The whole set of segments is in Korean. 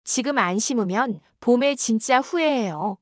지금 안 심으면 봄에 진짜 후회해요.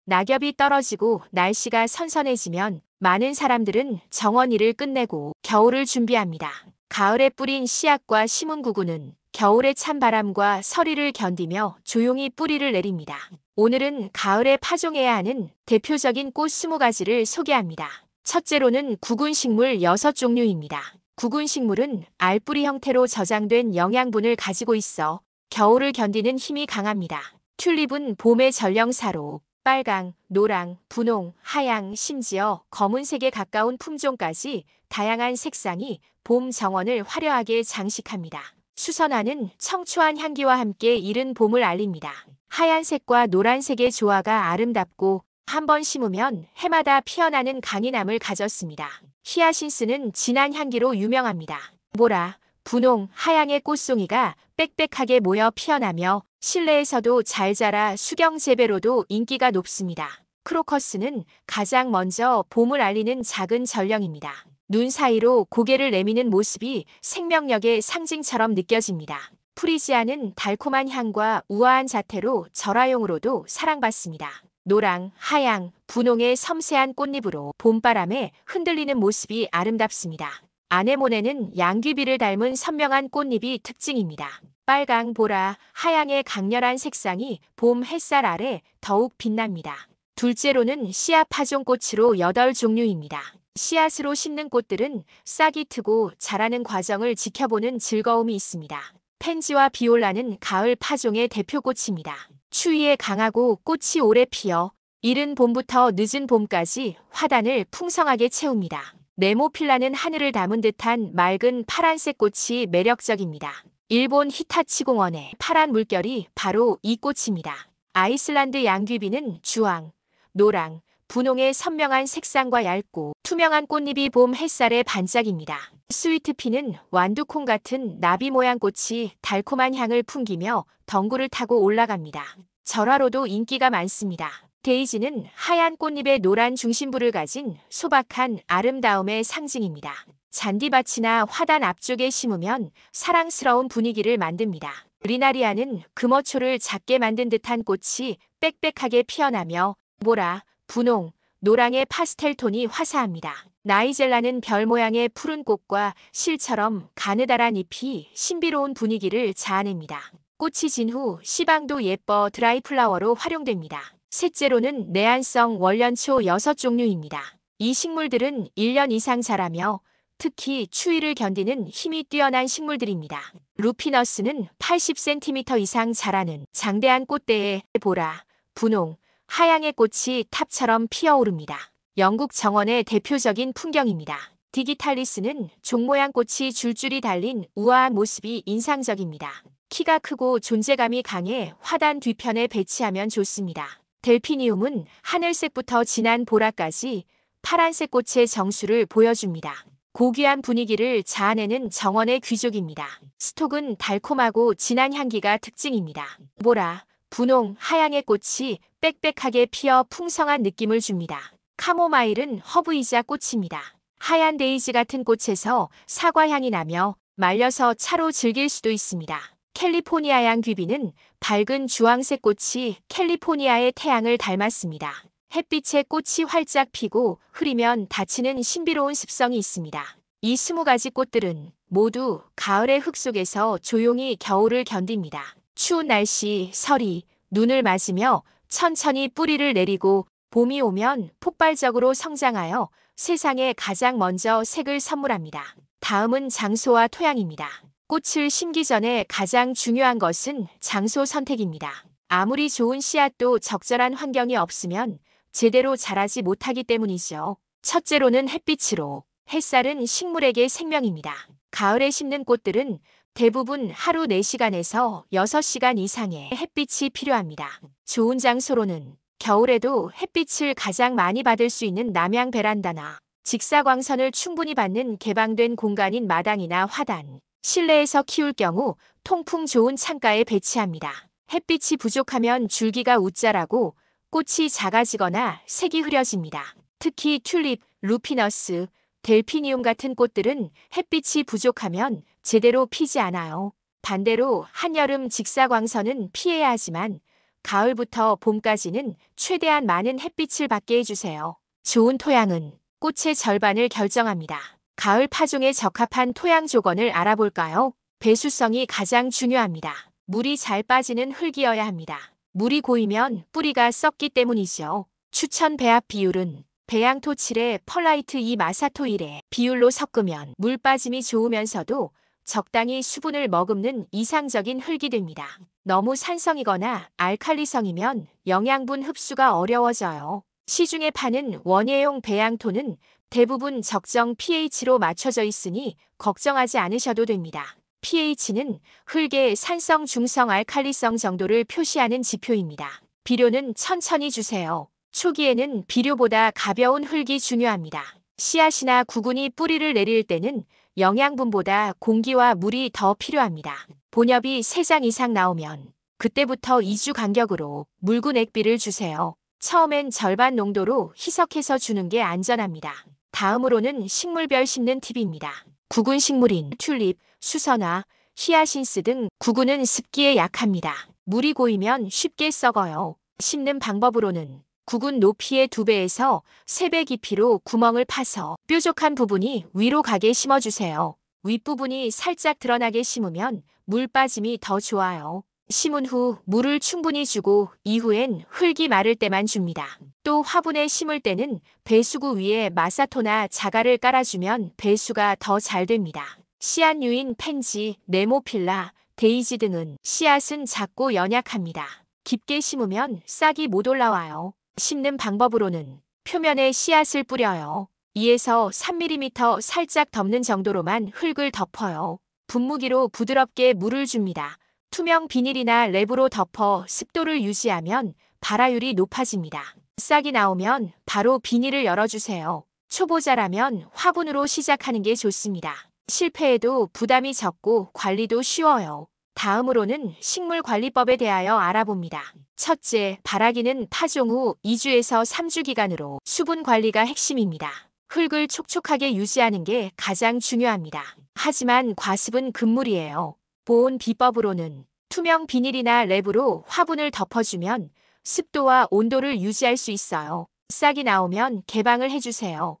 낙엽이 떨어지고 날씨가 선선해지면 많은 사람들은 정원 일을 끝내고 겨울을 준비합니다. 가을에 뿌린 씨앗과 심은 구구는 겨울의 찬바람과 서리를 견디며 조용히 뿌리를 내립니다. 오늘은 가을에 파종해야 하는 대표적인 꽃 20가지를 소개합니다. 첫째로는 구근식물 6종류입니다. 구근식물은 알뿌리 형태로 저장된 영양분을 가지고 있어 겨울을 견디는 힘이 강합니다. 튤립은 봄의 전령사로 빨강, 노랑, 분홍, 하양, 심지어 검은색에 가까운 품종까지 다양한 색상이 봄 정원을 화려하게 장식합니다. 수선화는 청초한 향기와 함께 이른 봄을 알립니다. 하얀색과 노란색의 조화가 아름답고 한 번 심으면 해마다 피어나는 강인함을 가졌습니다. 히아신스는 진한 향기로 유명합니다. 보라, 분홍, 하양의 꽃송이가 빽빽하게 모여 피어나며 실내에서도 잘 자라 수경 재배로도 인기가 높습니다. 크로커스는 가장 먼저 봄을 알리는 작은 전령입니다. 눈 사이로 고개를 내미는 모습이 생명력의 상징처럼 느껴집니다. 프리지아는 달콤한 향과 우아한 자태로 절화용으로도 사랑받습니다. 노랑, 하양, 분홍의 섬세한 꽃잎으로 봄바람에 흔들리는 모습이 아름답습니다. 아네모네는 양귀비를 닮은 선명한 꽃잎이 특징입니다. 빨강, 보라, 하양의 강렬한 색상이 봄 햇살 아래 더욱 빛납니다. 둘째로는 씨앗 파종꽃으로 8종류입니다. 씨앗으로 심는 꽃들은 싹이 트고 자라는 과정을 지켜보는 즐거움이 있습니다. 펜지와 비올라는 가을 파종의 대표꽃입니다. 추위에 강하고 꽃이 오래 피어 이른 봄부터 늦은 봄까지 화단을 풍성하게 채웁니다. 네모필라는 하늘을 담은 듯한 맑은 파란색 꽃이 매력적입니다. 일본 히타치 공원의 파란 물결이 바로 이 꽃입니다. 아이슬란드 양귀비는 주황, 노랑, 분홍의 선명한 색상과 얇고 투명한 꽃잎이 봄 햇살에 반짝입니다. 스위트피는 완두콩 같은 나비 모양 꽃이 달콤한 향을 풍기며 덩굴을 타고 올라갑니다. 절화로도 인기가 많습니다. 데이지는 하얀 꽃잎에 노란 중심부를 가진 소박한 아름다움의 상징입니다. 잔디밭이나 화단 앞쪽에 심으면 사랑스러운 분위기를 만듭니다. 리나리아는 금어초를 작게 만든 듯한 꽃이 빽빽하게 피어나며 보라, 분홍, 노랑의 파스텔 톤이 화사합니다. 나이젤라는 별 모양의 푸른 꽃과 실처럼 가느다란 잎이 신비로운 분위기를 자아냅니다. 꽃이 진 후 시방도 예뻐 드라이 플라워로 활용됩니다. 셋째로는 내한성 월련초 6종류입니다. 이 식물들은 1년 이상 자라며 특히 추위를 견디는 힘이 뛰어난 식물들입니다. 루피너스는 80cm 이상 자라는 장대한 꽃대에 보라, 분홍, 하양의 꽃이 탑처럼 피어오릅니다. 영국 정원의 대표적인 풍경입니다. 디기탈리스는 종 모양 꽃이 줄줄이 달린 우아한 모습이 인상적입니다. 키가 크고 존재감이 강해 화단 뒤편에 배치하면 좋습니다. 델피니움은 하늘색부터 진한 보라까지 파란색 꽃의 정수를 보여줍니다. 고귀한 분위기를 자아내는 정원의 귀족입니다. 스톡은 달콤하고 진한 향기가 특징입니다. 보라, 분홍, 하양의 꽃이 빽빽하게 피어 풍성한 느낌을 줍니다. 카모마일은 허브이자 꽃입니다. 하얀 데이지 같은 꽃에서 사과향이 나며 말려서 차로 즐길 수도 있습니다. 캘리포니아양 귀비는 밝은 주황색 꽃이 캘리포니아의 태양을 닮았습니다. 햇빛에 꽃이 활짝 피고 흐리면 닫히는 신비로운 습성이 있습니다. 이 20가지 꽃들은 모두 가을의 흙 속에서 조용히 겨울을 견딥니다. 추운 날씨, 서리, 눈을 맞으며 천천히 뿌리를 내리고 봄이 오면 폭발적으로 성장하여 세상에 가장 먼저 색을 선물합니다. 다음은 장소와 토양입니다. 꽃을 심기 전에 가장 중요한 것은 장소 선택입니다. 아무리 좋은 씨앗도 적절한 환경이 없으면 제대로 자라지 못하기 때문이죠. 첫째로는 햇빛으로. 햇살은 식물에게 생명입니다. 가을에 심는 꽃들은 대부분 하루 4시간에서 6시간 이상의 햇빛이 필요합니다. 좋은 장소로는 겨울에도 햇빛을 가장 많이 받을 수 있는 남향 베란다나 직사광선을 충분히 받는 개방된 공간인 마당이나 화단, 실내에서 키울 경우 통풍 좋은 창가에 배치합니다. 햇빛이 부족하면 줄기가 웃자라고 꽃이 작아지거나 색이 흐려집니다. 특히 튤립, 루피너스, 델피니움 같은 꽃들은 햇빛이 부족하면 제대로 피지 않아요. 반대로 한여름 직사광선은 피해야 하지만 가을부터 봄까지는 최대한 많은 햇빛을 받게 해주세요. 좋은 토양은 꽃의 절반을 결정합니다. 가을 파종에 적합한 토양 조건을 알아볼까요? 배수성이 가장 중요합니다. 물이 잘 빠지는 흙이어야 합니다. 물이 고이면 뿌리가 썩기 때문이죠. 추천 배합 비율은 배양토 7에 펄라이트 2 마사토 1의 비율로 섞으면 물 빠짐이 좋으면서도 적당히 수분을 머금는 이상적인 흙이 됩니다. 너무 산성이거나 알칼리성이면 영양분 흡수가 어려워져요. 시중에 파는 원예용 배양토는 대부분 적정 pH로 맞춰져 있으니 걱정하지 않으셔도 됩니다. pH는 흙의 산성, 중성, 알칼리성 정도를 표시하는 지표입니다. 비료는 천천히 주세요. 초기에는 비료보다 가벼운 흙이 중요합니다. 씨앗이나 구근이 뿌리를 내릴 때는 영양분보다 공기와 물이 더 필요합니다. 본엽이 3장 이상 나오면 그때부터 2주 간격으로 묽은 액비를 주세요. 처음엔 절반 농도로 희석해서 주는 게 안전합니다. 다음으로는 식물별 심는 팁입니다. 구근 식물인 튤립, 수선화, 히아신스 등 구근은 습기에 약합니다. 물이 고이면 쉽게 썩어요. 심는 방법으로는 구근 높이의 2배에서 3배 깊이로 구멍을 파서 뾰족한 부분이 위로 가게 심어주세요. 윗부분이 살짝 드러나게 심으면 물 빠짐이 더 좋아요. 심은 후 물을 충분히 주고 이후엔 흙이 마를 때만 줍니다. 또 화분에 심을 때는 배수구 위에 마사토나 자갈을 깔아주면 배수가 더 잘 됩니다. 씨앗류인 펜지, 네모필라, 데이지 등은 씨앗은 작고 연약합니다. 깊게 심으면 싹이 못 올라와요. 심는 방법으로는 표면에 씨앗을 뿌려요. 2에서 3mm 살짝 덮는 정도로만 흙을 덮어요. 분무기로 부드럽게 물을 줍니다. 투명 비닐이나 랩으로 덮어 습도를 유지하면 발화율이 높아집니다. 싹이 나오면 바로 비닐을 열어주세요. 초보자라면 화분으로 시작하는 게 좋습니다. 실패해도 부담이 적고 관리도 쉬워요. 다음으로는 식물관리법에 대하여 알아봅니다. 첫째, 발화기는 파종 후 2주에서 3주 기간으로 수분 관리가 핵심입니다. 흙을 촉촉하게 유지하는 게 가장 중요합니다. 하지만 과습은 금물이에요. 보온 비법으로는 투명 비닐이나 랩으로 화분을 덮어주면 습도와 온도를 유지할 수 있어요. 싹이 나오면 개방을 해주세요.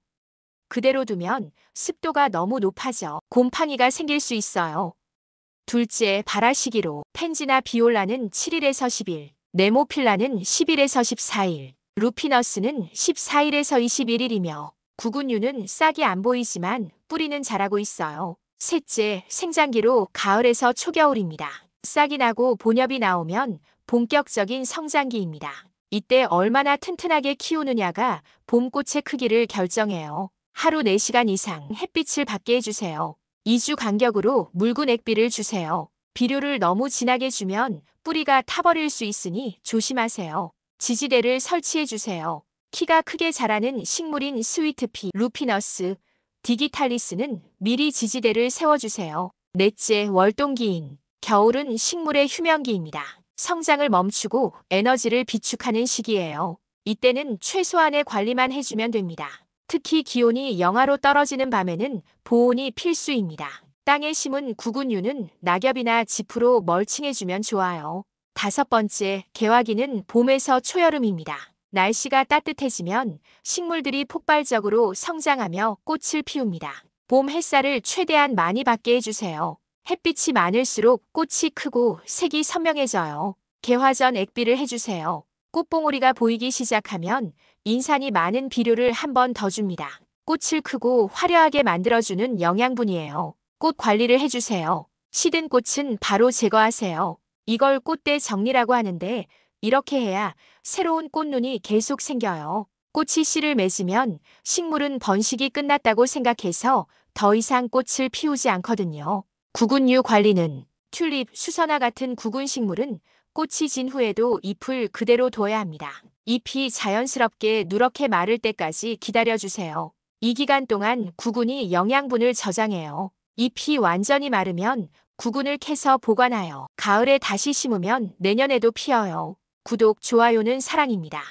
그대로 두면 습도가 너무 높아져 곰팡이가 생길 수 있어요. 둘째, 발화 시기로 펜지나 비올라는 7일에서 10일, 네모필라는 10일에서 14일, 루피너스는 14일에서 21일이며 구근류는 싹이 안 보이지만 뿌리는 자라고 있어요. 셋째, 생장기로 가을에서 초겨울입니다. 싹이 나고 본엽이 나오면 본격적인 성장기입니다. 이때 얼마나 튼튼하게 키우느냐가 봄꽃의 크기를 결정해요. 하루 4시간 이상 햇빛을 받게 해주세요. 2주 간격으로 묽은 액비를 주세요. 비료를 너무 진하게 주면 뿌리가 타버릴 수 있으니 조심하세요. 지지대를 설치해주세요. 키가 크게 자라는 식물인 스위트피, 루피너스, 디기탈리스는 미리 지지대를 세워주세요. 넷째, 월동기인 겨울은 식물의 휴면기입니다. 성장을 멈추고 에너지를 비축하는 시기예요. 이때는 최소한의 관리만 해주면 됩니다. 특히 기온이 영하로 떨어지는 밤에는 보온이 필수입니다. 땅에 심은 구근류는 낙엽이나 지프로 멀칭해주면 좋아요. 5번째, 개화기는 봄에서 초여름입니다. 날씨가 따뜻해지면 식물들이 폭발적으로 성장하며 꽃을 피웁니다. 봄 햇살을 최대한 많이 받게 해주세요. 햇빛이 많을수록 꽃이 크고 색이 선명해져요. 개화 전 액비를 해주세요. 꽃봉오리가 보이기 시작하면 인산이 많은 비료를 한 번 더 줍니다. 꽃을 크고 화려하게 만들어주는 영양분이에요. 꽃 관리를 해주세요. 시든 꽃은 바로 제거하세요. 이걸 꽃대 정리라고 하는데 이렇게 해야 새로운 꽃눈이 계속 생겨요. 꽃이 씨를 맺으면 식물은 번식이 끝났다고 생각해서 더 이상 꽃을 피우지 않거든요. 구근류 관리는 튤립, 수선화 같은 구근 식물은 꽃이 진 후에도 잎을 그대로 둬야 합니다. 잎이 자연스럽게 누렇게 마를 때까지 기다려주세요. 이 기간 동안 구근이 영양분을 저장해요. 잎이 완전히 마르면 구근을 캐서 보관하여 가을에 다시 심으면 내년에도 피어요. 구독, 좋아요는 사랑입니다.